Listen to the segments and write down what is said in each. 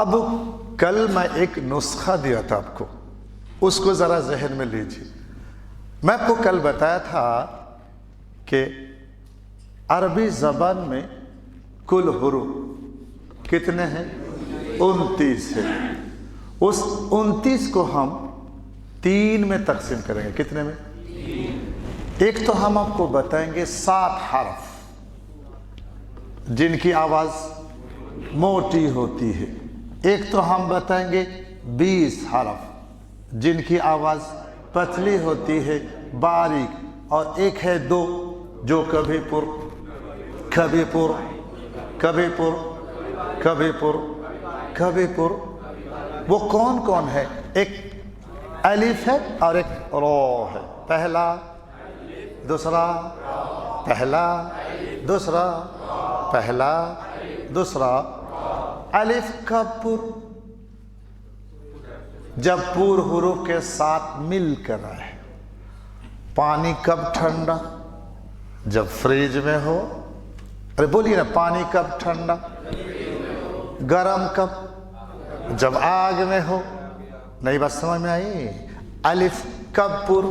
अब कल मैं एक नुस्खा दिया था आपको, उसको ज़रा जहन में लीजिए। मैं आपको कल बताया था कि अरबी ज़बान में कुल हुरूफ कितने हैं? 29 है। उस 29 को हम 3 में तकसीम करेंगे। कितने में? एक तो हम आपको बताएंगे 7 हरफ जिनकी आवाज़ मोटी होती है। एक तो हम बताएंगे 20 हरफ जिनकी आवाज़ पतली होती है, बारीक। और एक है 2 जो कभी पुर कभी पुर कभी पुर कभी पुर कभी पुर। वो कौन कौन है? एक अलिफ है और एक रो है। पहला दूसरा पहला दूसरा पहला दूसरा। अलिफ कब पुर? जब पूर हुरूफ के साथ मिलकर आए। पानी कब ठंडा? जब फ्रिज में हो। अरे बोलिए ना, पानी कब ठंडा? गरम कब? जब आग में हो। नहीं बात समझ में आई? अलिफ कब पुर?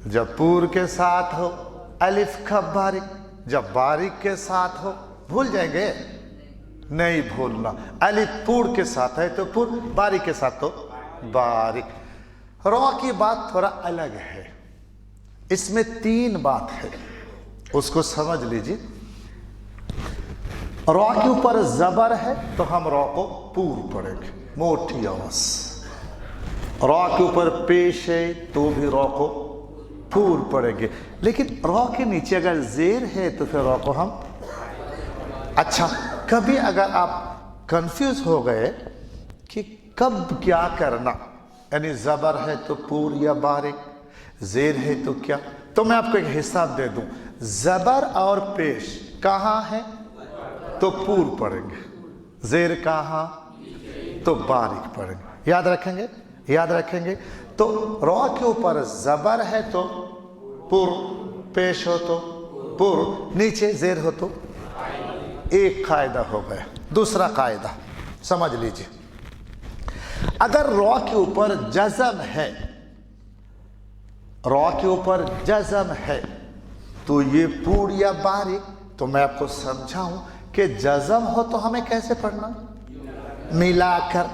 जब पूर के साथ हो। अलिफ कब बारिक? जब बारिक के साथ हो। भूल जाएंगे? नहीं भूलना। अलिफ पूर के साथ है तो पुर, बारिक के साथ तो बारिक। रॉ की बात थोड़ा अलग है। इसमें 3 बात है, उसको समझ लीजिए। रॉ के ऊपर जबर है तो हम रॉ को पूर पढ़ेंगे, मोटी आवाज। रॉ के ऊपर पेश है तो भी रॉ को पूर पढ़ेंगे। लेकिन रॉ के नीचे अगर जेर है तो फिर रॉ को हम अच्छा। कभी अगर आप कंफ्यूज हो गए कि कब क्या करना, यानी जबर है तो पूर या बारिक, जेर है तो क्या, तो मैं आपको एक हिसाब दे दूं। जबर और पेश कहाँ है तो पूर पढ़ेंगे, जेर कहाँ तो बारिक पढ़ेंगे। याद रखेंगे? याद रखेंगे। तो रॉ के ऊपर जबर है तो पुर, पेश हो तो पुर, नीचे जेर हो तो। एक कायदा हो गया। दूसरा कायदा समझ लीजिए। अगर रॉ के ऊपर जज़म है, रॉ के ऊपर जज़म है तो ये पूर या बारिक। तो मैं आपको समझाऊं कि जज़म हो तो हमें कैसे पढ़ना? मिलाकर।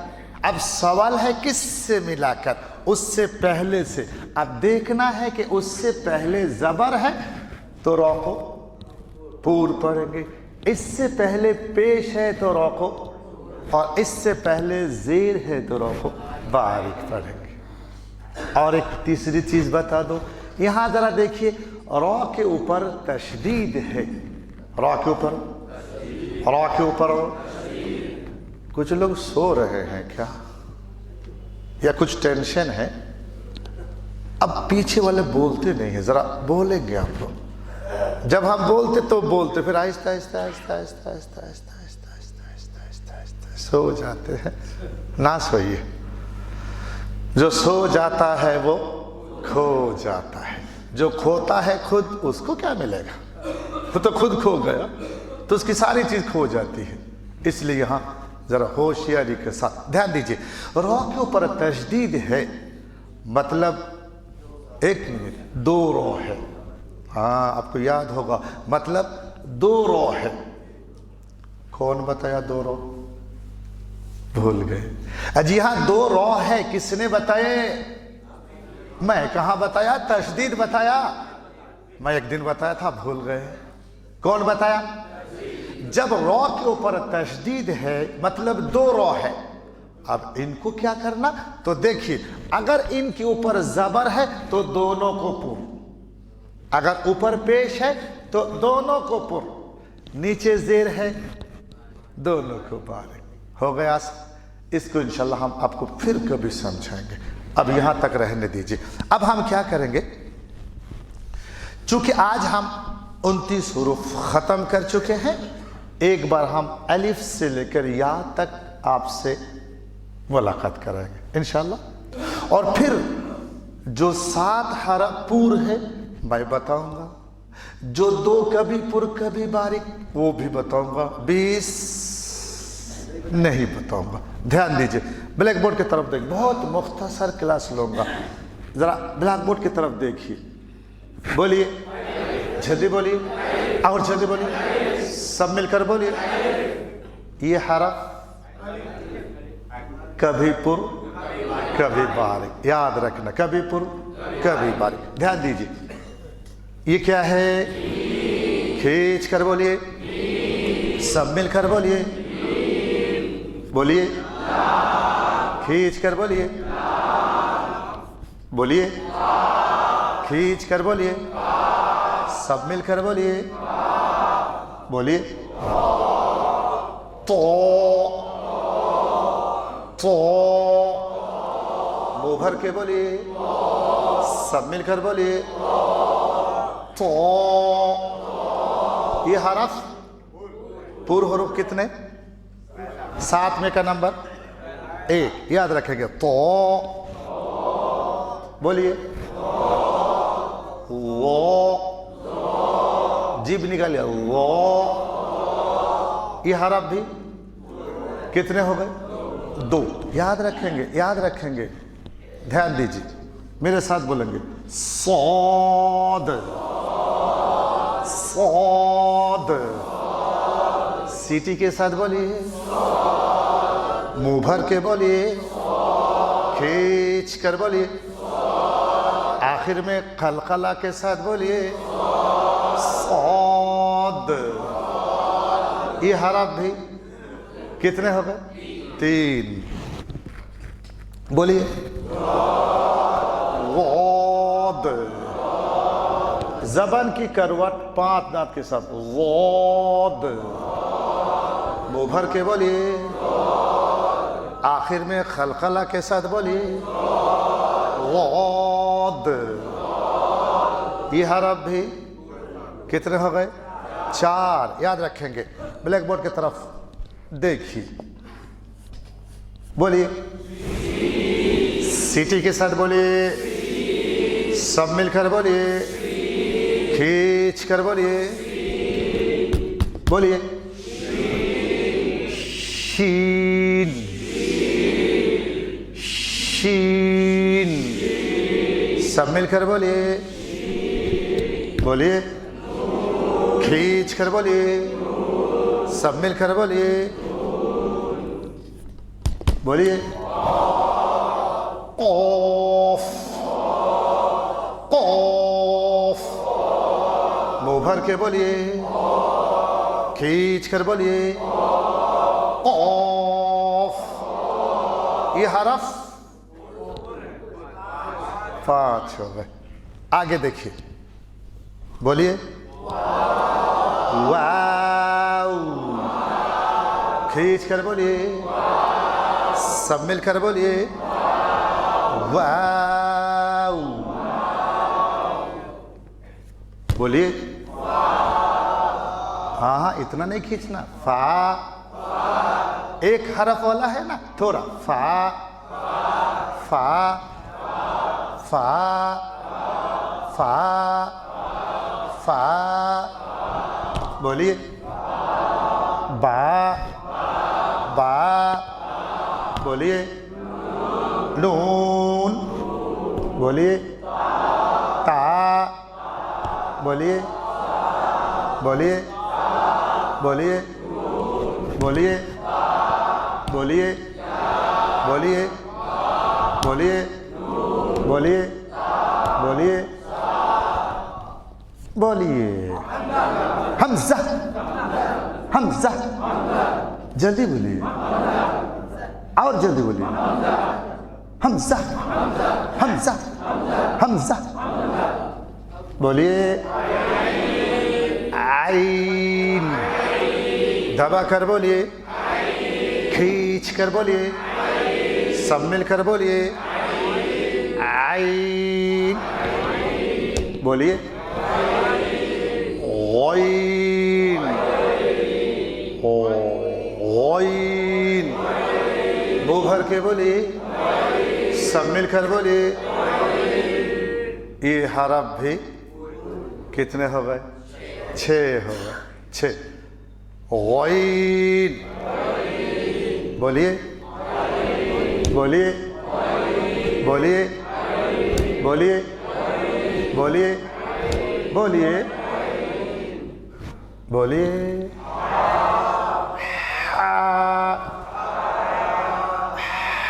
अब सवाल है किससे मिलाकर? उससे पहले से। अब देखना है कि उससे पहले जबर है तो रॉ को पूर पढ़ेंगे, इससे पहले पेश है तो रॉ को, और इससे पहले जेर है तो रॉ को बारिक पढ़ेंगे। और एक तीसरी चीज बता दो, यहां जरा देखिए, रॉ के ऊपर तशदीद है। रॉ के ऊपर, रॉ के ऊपर। कुछ लोग सो रहे हैं क्या, या कुछ टेंशन है? अब पीछे वाले बोलते नहीं है, जरा बोलेंगे आप लोग। जब हम बोलते तो बोलते, फिर आहिस्ता आहिस्ता आहिस्ता आहिस्ता आहिस्ता आहिस्ता आहिस्ता आहिस्ता आहिस्ता आहिस्ता आहिस्ता सो जाते हैं। ना सोइए। जो सो जाता है वो खो जाता है। जो खोता है खुद, उसको क्या मिलेगा? वो तो खुद खो गया, तो उसकी सारी चीज खो जाती है। इसलिए यहां जरा होशियारी के साथ ध्यान दीजिए। रॉ के ऊपर तशदीद है, मतलब 1 मिनट 2 रॉ है। हाँ, आपको याद होगा, मतलब 2 रॉ है। कौन बताया 2 रॉ? भूल गए। जी हाँ, 2 रॉ है। किसने बताए? मैं कहाँ बताया? तशदीद बताया। मैं एक दिन बताया था, भूल गए। कौन बताया? जब रॉ के ऊपर तशदीद है मतलब 2 रॉ है। अब इनको क्या करना? तो देखिए, अगर इनके ऊपर जबर है तो दोनों को पुर, अगर ऊपर पेश है तो दोनों को पुर, नीचे जेर है दोनों को बारिक। हो गया। इसको इंशाल्लाह हम आपको फिर कभी समझाएंगे। अब यहां तक रहने दीजिए। अब हम क्या करेंगे, चूंकि आज हम 29 हुरूफ खत्म कर चुके हैं, एक बार हम अलिफ से लेकर या तक आपसे मुलाकात कराएंगे इंशाल्लाह। और फिर जो 7 हरफ पूर है मैं बताऊंगा, जो 2 कभी पुर कभी बारिक वो भी बताऊंगा। 20 नहीं बताऊंगा। ध्यान दीजिए, ब्लैक बोर्ड की तरफ देखिए, बहुत मुख्तसर क्लास लूंगा। जरा ब्लैक बोर्ड की तरफ देखिए, बोलिए, जल्दी बोलिए, और जल्दी बोलिए, सब मिलकर बोलिए। ये हरफ कभी पुर कभी बारिक, याद रखना, कभी पुर कभी बारिक। ध्यान दीजिए, ये क्या है? खींच कर बोलिए, सब मिलकर बोलिए, बोलिए, खींच कर बोलिए, बोलिए, खींच कर बोलिए, सब मिलकर बोलिए, बोलिए। तो मुंह भर के बोलिए, सब मिलकर बोलिए। तो ये हरफ पूर्व हरूफ कितने? 7 में का नंबर 1, याद रखेंगे। तो बोलिए, वो, जीभ निकालिए, वो। ये हरफ भी कितने हो गए? 2, याद रखेंगे, याद रखेंगे। ध्यान दीजिए, मेरे साथ बोलेंगे, सौद, सौद। सीटी के साथ बोलिए, मुंह भर के बोलिए, खींच कर बोलिए, आखिर में कलकला के साथ बोलिए, सौद। ये हरफ भी कितने हो गए? 3, बोलिए, वोद। जबान की करवट 5 दांत के साथ, वोद। मुंह भर के बोलिए, आखिर में खलखला के साथ बोलिए, वोद। ये हरफ भी कितने हो गए? 4, याद रखेंगे। ब्लैक बोर्ड की तरफ देखिए, बोलिए, सीटी के साथ बोलिए, सब मिलकर बोलिए, खींच कर बोलिए, बोलिए। शीन, शीन, सब मिलकर बोलिए, बोलिए, खींच कर बोलिए, सब मिलकर बोलिए, बोलिए। Of, of. मुंह भर के बोलिए, खींच कर बोलिए, ऑफ। ये हरफ 5 हो गए। आगे देखिए, बोलिए, वाव। खींच कर बोलिए, सब मिलकर बोलिए, वाव। बोलिए, हाँ हाँ, इतना नहीं खींचना। फा, एक हरफ वाला है ना, थोड़ा। फा, फा, फा, फा, फा। बोलिए, बा, बा। बोलिए, नून। बोलिए, ता। बोलिए, बोलिए, बोलिए, बोलिए, बोलिए, बोलिए, बोलिए, बोलिए, बोलिए, बोलिए। हमजा, हमजा। जल्दी बोलिए, और जल्दी बोलिए। हमजा, हमजा, हमजा। बोलिए, आइन। दबा कर बोलिए, खींच कर बोलिए, सब मिलकर बोलिए, आइन। बोलिए, ओइन, ओइन। मुंह भर के बोलिए, सब मिलकर बोलिए। ये हरफ भी कितने हो गए? 6 हो गए। 6। ओइन, बोलिए बोलिए बोलिए बोलिए बोलिए बोलिए बोलिए हा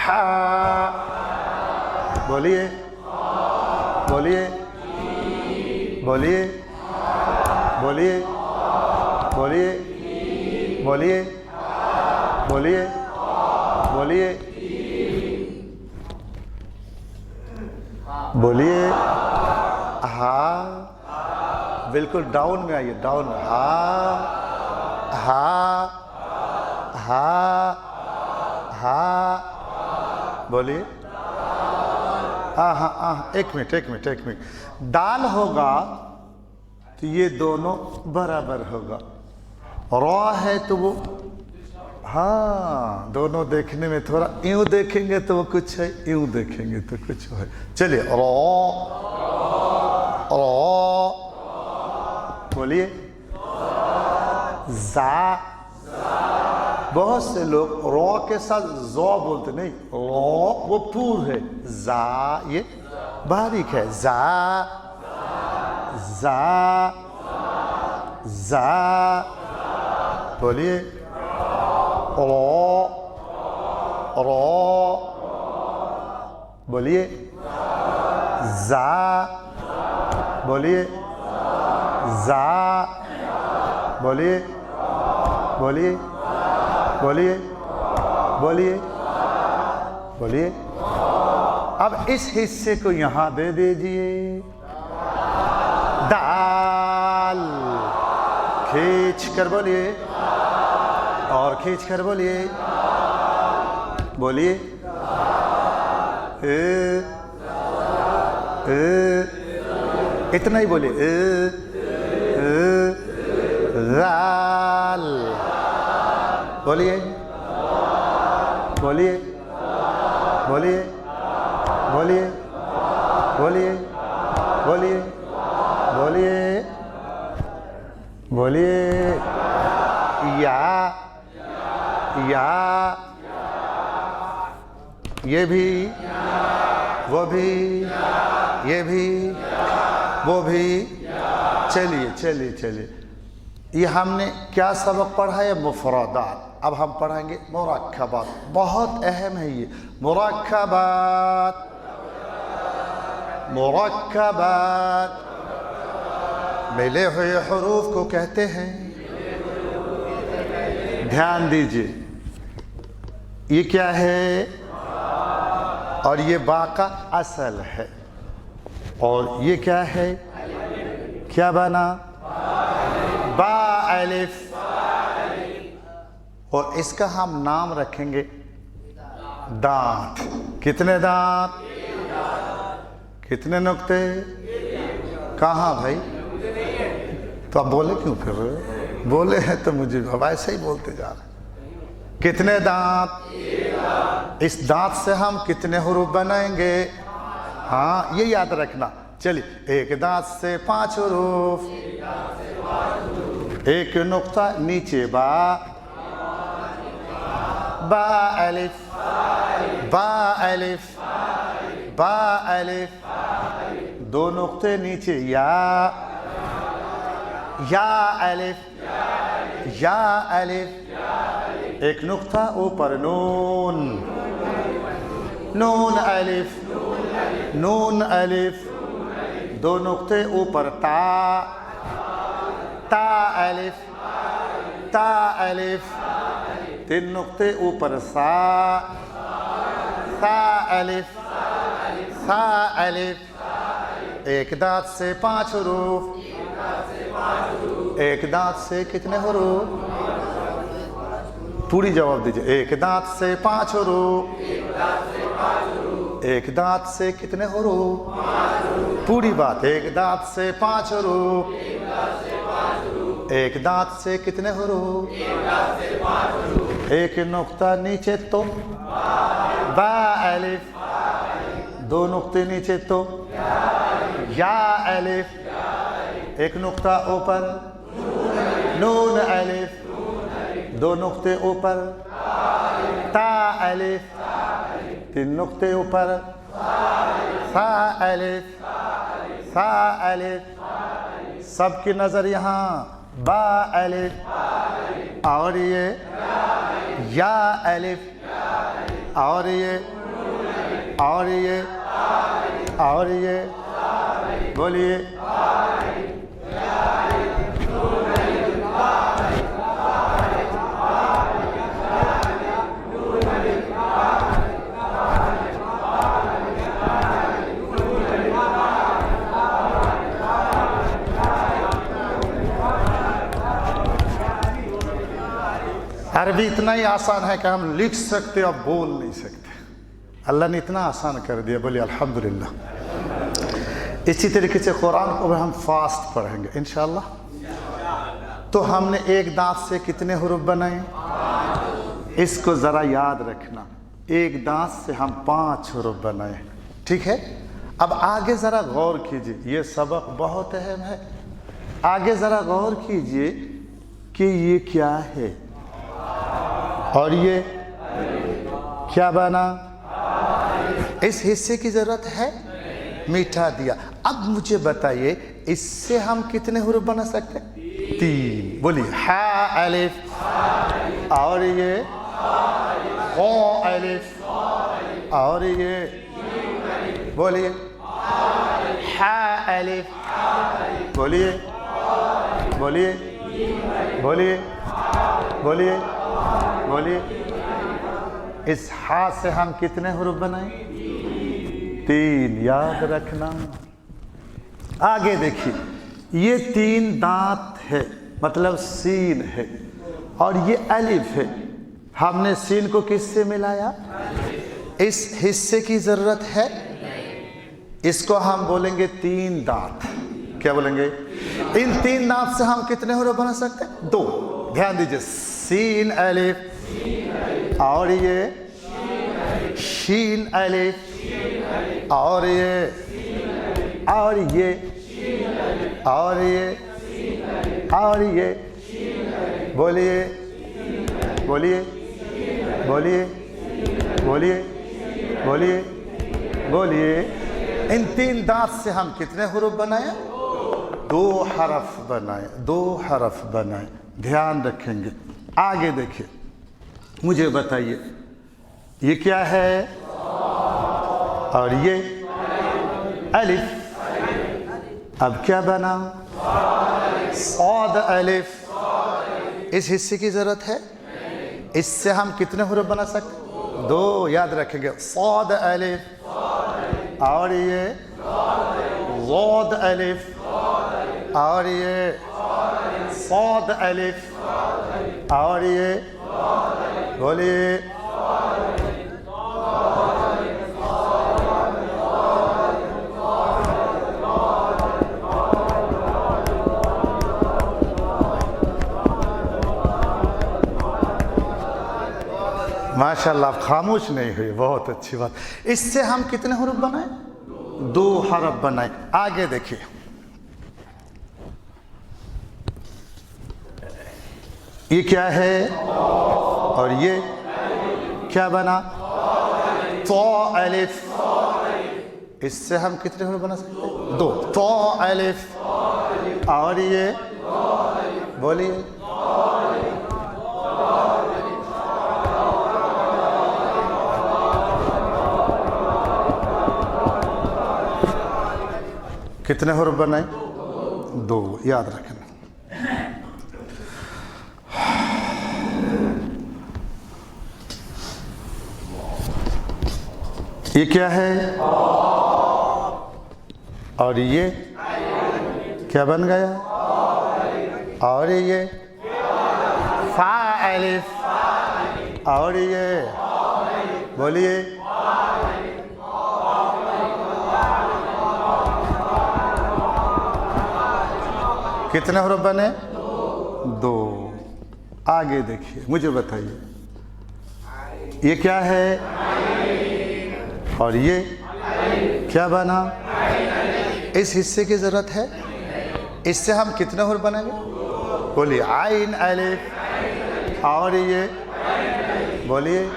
हा बोलिए बोलिए बोलिए बोलिए बोलिए बोलिए बोलिए बोलिए बोलिए हा बिल्कुल डाउन में आइए, डाउन। हा हा हा हा बोलिए। हाँ हाँ हाँ, एक मिनट एक मिनट एक मिनट। दाल होगा तो ये दोनों बराबर होगा, रॉ है तो वो, हाँ दोनों देखने में थोड़ा, यूं देखेंगे तो वो कुछ है, यूं देखेंगे तो कुछ है। चलिए रॉ रॉ बोलिए। जा, बहुत से लोग रॉ के साथ जॉ बोलते, नहीं, रॉ वो पूर है, जा ये बारीक है। जा जा जा बोलिए। रॉ रॉ बोलिए। जा बोलिए। जा बोलिए बोलिए बोलिए बोलिए बोलिए। अब इस हिस्से को यहां दे दीजिए। दाल, खींच कर बोलिए और खींच कर बोलिए। बोलिए इतना ही बोलिए। दाल बोलिए बोलिए बोलिए बोलिए बोलिए बोलिए बोलिए बोलिए। या ये भी, वो भी, ये भी, वो भी। चलिए चलिए चलिए, ये हमने क्या सबक पढ़ा है? मुफरदात। अब हम पढ़ेंगे मुरक्कबात, बहुत अहम है ये। मुरक्कबात मुरक्कबात मिले हुए हुरूफ को कहते हैं। ध्यान दीजिए, ये क्या है? और ये बा का असल है। और ये क्या है? क्या बना? बा अलिफ। और इसका हम नाम रखेंगे दांत। कितने दांत? कितने नुक्ते? कहाँ भाई? तो आप बोले क्यों फिर? बोले हैं तो मुझे अब ऐसे ही बोलते जा रहे। कितने दांत? इस दांत से हम कितने हुरूफ बनाएंगे? हाँ ये याद रखना। चलिए, एक दांत से 5 हुरूफ, एक नुक्ता नीचे बा, बा अलिफ, बा अलिफ, बा अलिफ, 2 नुक्ते नीचे या अलिफ, या अलिफ, एक नुक्ता ऊपर नून, नून अलिफ, नून अलिफ, 2 नुक्ते ऊपर ता, ता अलिफ, ता अलिफ, 3 नुक्ते ऊपर सा, सा अलिफ, सा अलिफ, एक दांत से 5 हुरूफ। एक दांत से कितने हुरूफ? पूरी जवाब दीजिए। एक दांत से 5 हुरूफ। एक दांत से कितने हुरूफ? पूरी बात। एक दांत से 5 हुरूफ। एक दांत से कितने हुरूफ? एक नुक्ता नीचे तो बा अलिफ, 2 नुक्ते नीचे तो या अलिफ, एक नुक्ता ऊपर नून अलिफ, 2 नुक्ते ऊपर ता अलिफ, 3 नुक्ते ऊपर, सा अलिफ, सा अलिफ, सबकी नजर यहाँ, बा अलिफ, और ये या अलिफ, और ये, और ये, और ये, बोलिए अरबी इतना ही आसान है कि हम लिख सकते और बोल नहीं सकते। अल्लाह ने इतना आसान कर दिया, बोलिए अल्हम्दुलिल्लाह। इसी तरीके से कुरान को भी हम फास्ट पढ़ेंगे इंशाअल्लाह। तो हमने एक दांत से कितने हुरूफ बनाए, इसको ज़रा याद रखना। एक दांत से हम 5 हुरूफ बनाए, ठीक है। अब आगे ज़रा गौर कीजिए, ये सबक बहुत अहम है। आगे ज़रा गौर कीजिए कि ये क्या है और ये क्या बना। इस हिस्से की ज़रूरत है, मीठा दिया। अब मुझे बताइए इससे हम कितने हुरूफ बना सकते हैं? 3। बोलिए हा अलिफ, और ये खो अलिफ, और ये बोलिए हा अलिफ, बोलिए बोलिए बोलिए बोलिए बोलिए। इस हा से हम कितने हुरूफ बनाए? 3, याद रखना। आगे देखिए, ये 3 दांत है, मतलब सीन है, और ये अलिफ है। हमने सीन को किससे मिलाया? इस हिस्से की जरूरत है, इसको हम बोलेंगे 3 दांत। क्या बोलेंगे? इन 3 दांत से हम कितने हुरूफ बना सकते हैं? 2। ध्यान दीजिए, सीन अलिफ, और ये शीन अलिफ, और ये, और ये, और ये, और ये, बोलिए बोलिए बोलिए बोलिए बोलिए बोलिए। इन 3 दांत से हम कितने हुरूफ बनाए? 2 हरफ बनाए, 2 हरफ बनाए। ध्यान रखेंगे। आगे देखिए, मुझे बताइए ये क्या है? और ये अलिफ। अब क्या बना? सौद अलिफ। इस हिस्से की जरूरत है, इससे हम कितने हुरूफ बना सकते? 2, याद रखेंगे। सौद अलिफ, और ये ज़ौद अलिफ, और ये सौद अलिफ, और ये बोलिए माशाल्लाह, आप खामोश नहीं हुई, बहुत अच्छी बात। इससे हम कितने हुरूफ बनाए? 2 हरफ बनाए। आगे देखिए, ये क्या है? और ये क्या बना? तो अलिफ। इससे हम कितने हुरूफ बना सकते हैं? 2। तो अलिफ, और ये बोलिए कितने हुरूफ बनाए? 2, याद रखना। ये क्या है? और ये क्या बन गया? और ये फा अलिफ, और ये बोलिए कितने हुरूफ बने? 2। आगे देखिए, मुझे बताइए ये क्या है? और ये क्या बना? इस हिस्से की जरूरत है, इससे हम कितने हुरूफ बनाएंगे? बोलिए आइन अलिफ, और ये बोलिए।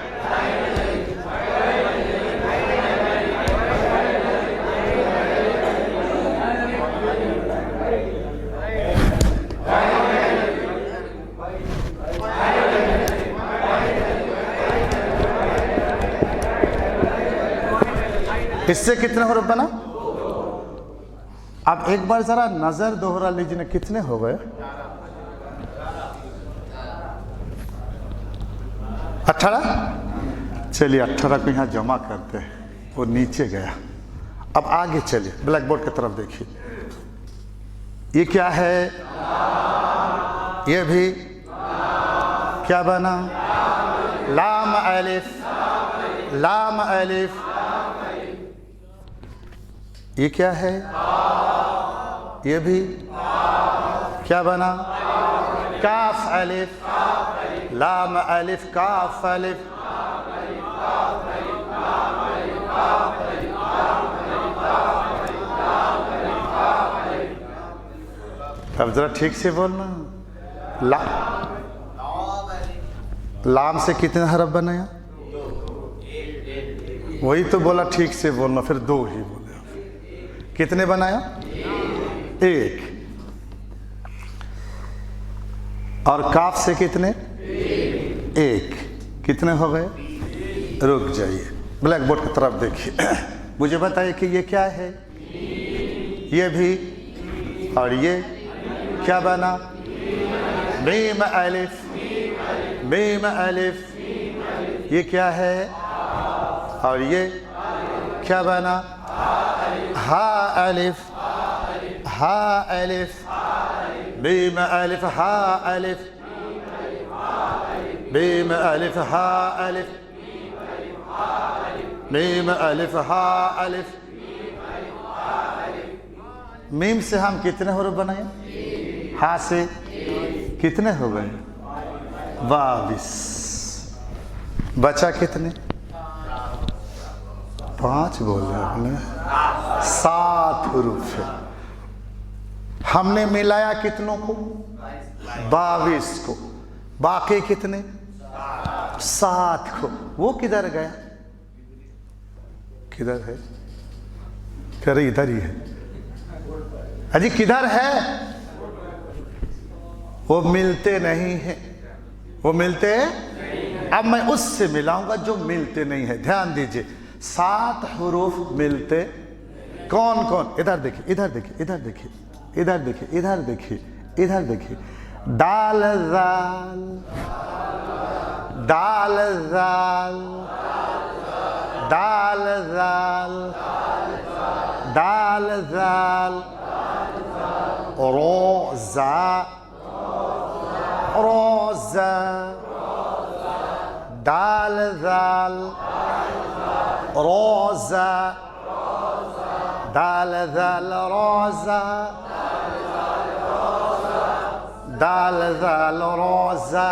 इससे कितने हरूफ बना? अब एक बार जरा नजर दोहरा लीजिए, कितने हो गए? 18। चलिए 18 को यहाँ जमा करते हैं, वो नीचे गया। अब आगे चलिए, ब्लैक बोर्ड की तरफ देखिए। ये क्या है? ये भी क्या बना? लाम अलिफ, लाम अलिफ। ये क्या है? ये भी क्या बना? काफ अलिफ, लाम अलिफ, काफ अलिफ। अब जरा ठीक से बोलना। लाम से कितने हरफ बनाया? वही तो बोला, ठीक से बोलना, फिर 2 ही बोले। कितने बनाया? 1। और काफ से कितने? 1। कितने हो गए? रुक जाइए, ब्लैक बोर्ड की तरफ देखिए। मुझे बताइए कि ये क्या है? ये भी, और ये क्या बना? मीम अलिफ, मीम अलिफ। ये क्या है? और ये क्या बना? हा अलिफ, हा अलिफ, मीम अलिफ, हा अलिफ, मीम अलिफ, हा अलिफ, मीम अलिफ, हा अलिफ। मीम से हम कितने हरूफ बनाए? हा से कितने हो गए? 22। बचा कितने? 5 बोले आपने। 7 हरूफ है। हमने मिलाया कितनों को? 22 को। बाकी कितने? 7 को। वो किधर गया? किधर है? कह रही इधर ही है। अजी किधर है? वो मिलते नहीं है, वो मिलते हैं। अब मैं उससे मिलाऊंगा जो मिलते नहीं है। ध्यान दीजिए, 7 हरूफ मिलते कौन कौन? इधर देखिए, इधर देखिए, इधर देखिए, इधर देखिए, इधर देखिए, इधर देखिए। दाल जाल, दाल जाल, दाल जाल, दाल जाल, रोजा, रोजा, दाल जाल, रोजा, दाल जाल, रोजा, दाल जाल, रोजा,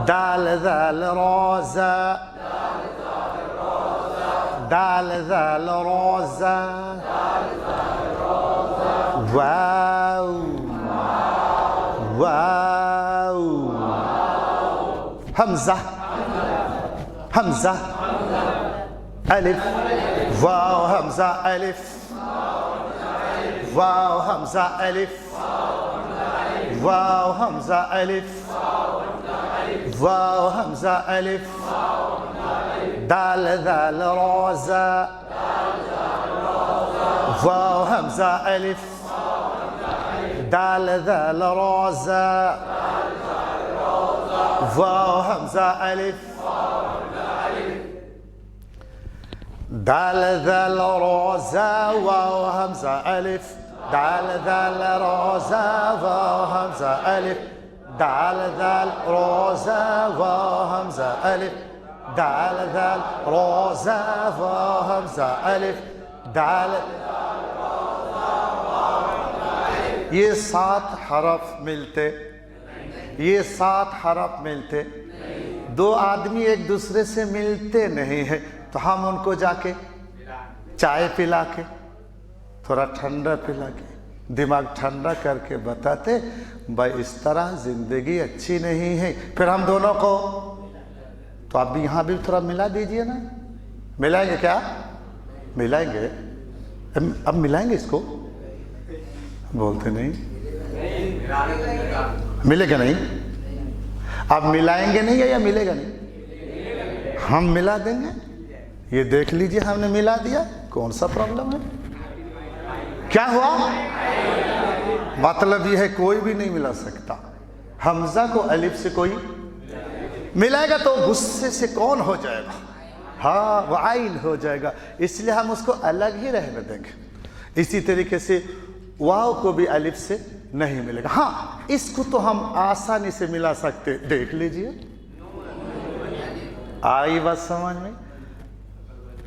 दाल जाल, रोजा, दाल जाल, रोजा, वाव, वाव, हमजा, हमजा, अलिफ, वाव, हमजा, अलिफ, वाव, हमजा, अलिफ, वाव, हमजा, अलिफ, वाव, हमजा, अलिफ, दाल जाल, रोजा, वाव, हमजा, अलिफ, दाल जाल, रोजा, वाव, हमजा, अलिफ, दाल जाल, रोजा, वाव, हमजा, अलिफ, दाल जाल, रोजा, वाव, हमजा, अलिफ, दाल जाल, रोजा, वाव, हमजा, अलिफ, दाल जाल, रोजा, वाव, हमजा, अलिफ, दाल। ये 7 हरफ मिलते, ये 7 हरफ मिलते। 2 आदमी एक दूसरे से मिलते नहीं है, तो हम उनको जाके चाय पिला के, थोड़ा ठंडा पिला के, दिमाग ठंडा करके बताते भाई इस तरह जिंदगी अच्छी नहीं है, फिर हम दोनों को तो आप भी यहाँ भी थोड़ा मिला दीजिए ना। मिलाएंगे क्या? मिलाएंगे। अब मिलाएंगे इसको, बोलते नहीं। मिलेगा नहीं? आप मिलाएंगे नहीं या मिलेगा नहीं? हम मिला देंगे। ये देख लीजिए हमने मिला दिया, कौन सा प्रॉब्लम है? क्या हुआ? मतलब ये है कोई भी नहीं मिला सकता। हमजा को अलिफ से कोई मिलाएगा तो गुस्से से कौन हो जाएगा? हाँ, वो आइन हो जाएगा, इसलिए हम उसको अलग ही रहने देंगे। इसी तरीके से वाव को भी अलिफ से नहीं मिलेगा। हाँ, इसको तो हम आसानी से मिला सकते, देख लीजिए। आई बात समझ में?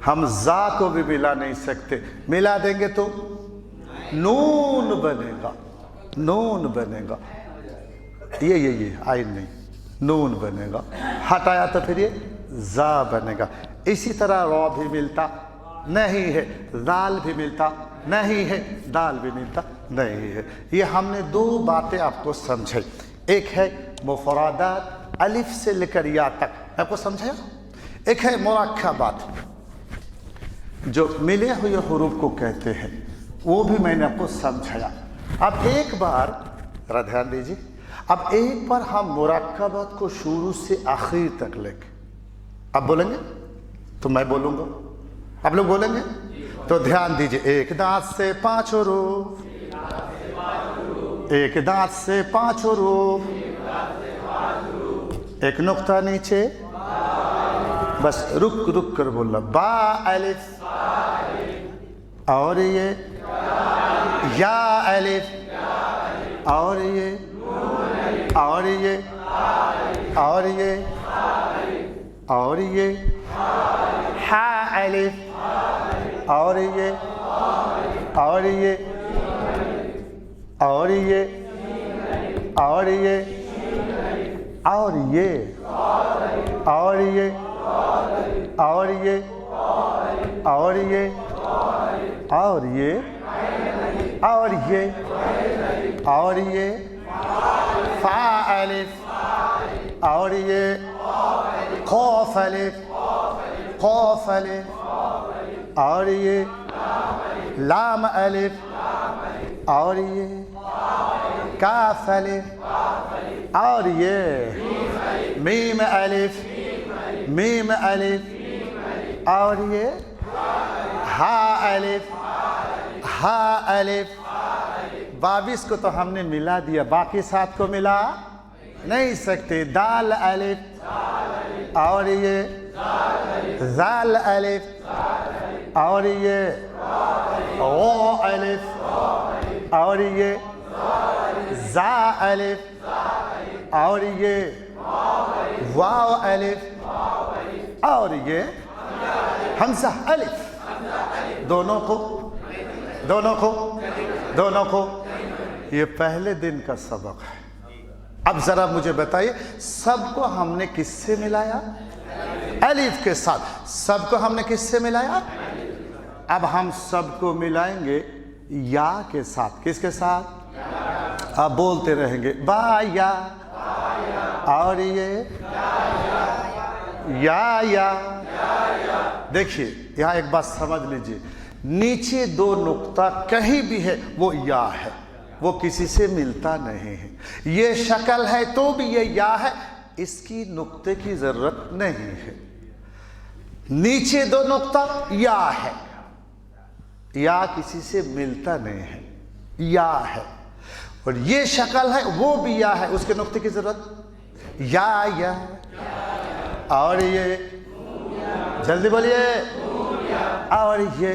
हम जा को भी मिला नहीं सकते, मिला देंगे तो नून बनेगा, नून बनेगा। ये आइन नहीं, नून बनेगा। हटाया तो फिर ये जा बनेगा। इसी तरह रौ भी मिलता नहीं है, दाल भी मिलता नहीं है, दाल भी मिलता नहीं है। ये हमने दो बातें आपको समझाई। एक है मुफरादात अलिफ से लेकर या तक, आपको समझाया। एक है मुरक्कबात जो मिले हुए हुरूफ को कहते हैं, वो भी मैंने आपको समझाया। अब एक बार जरा ध्यान दीजिए, अब एक बार हम मुरक्कबात को शुरू से आखिर तक लेंगे। आप बोलेंगे तो मैं बोलूंगा, आप लोग बोलेंगे तो ध्यान दीजिए। एक दांत से 5 हुरूफ, एक दांत से 5 हुरूफ, एक नुक्ता नीचे, बस रुक रुक कर बोलना। बा अलिफ, और ये या अलिफ, और ये, और ये, और ये, और ये हा अलिफ, और ये, और ये, और ये, और ये, और ये, और ये, और ये, और ये, और ये, और ये, और ये फा अलिफ, और ये खौफ अलिफ, खौफ अलिफ, और ये लाम अलिफ, और ये काफ अलिफ, और ये मीम अलिफ, मीम अलिफ, और ये हा अलिफ, हा अलिफ। 22 को तो हमने मिला दिया, बाकी 7 को मिला नहीं सकते। दाल अलिफ, और ये जाल अलिफ, और ये ओ अलिफ, और ये जा अलिफ, और ये वाव अलिफ, और ये हमजा अलिफ। दोनों को, दोनों को, दोनों को। ये पहले दिन का सबक है। अब जरा मुझे बताइए, सबको हमने किससे मिलाया? अलिफ के साथ। सबको हमने किससे मिलाया? अब हम सबको मिलाएंगे या के साथ। किसके साथ? अब बोलते रहेंगे बा या, और ये या। देखिए यहाँ एक बात समझ लीजिए, नीचे 2 नुक्ता कहीं भी है वो या है, वो किसी से मिलता नहीं है। ये शक्ल है तो भी ये या है, इसकी नुक्ते की जरूरत नहीं है। नीचे 2 नुक्ता या है, या किसी से मिलता नहीं है, या है। और ये शक्ल है वो भी या है, उसके नुक्ते की जरूरत या। और ये जल्दी बोलिए, और ये,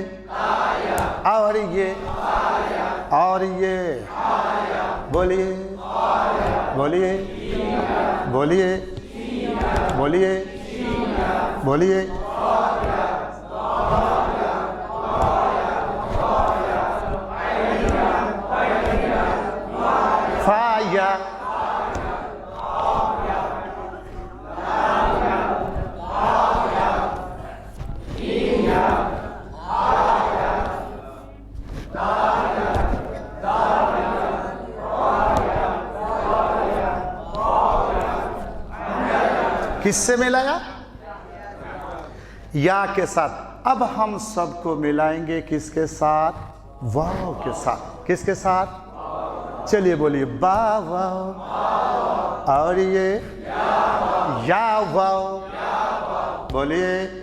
और ये, और ये बोलिए, बोलिए, बोलिए, बोलिए, बोलिए। फाया, किससे मिलाया? या के साथ। अब हम सबको मिलाएंगे किसके साथ? वाव के साथ। किसके साथ? चलिए बोलिए बा वाव। और ये या वाव। बोलिए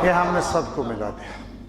ये हमने सबको मिला दिया।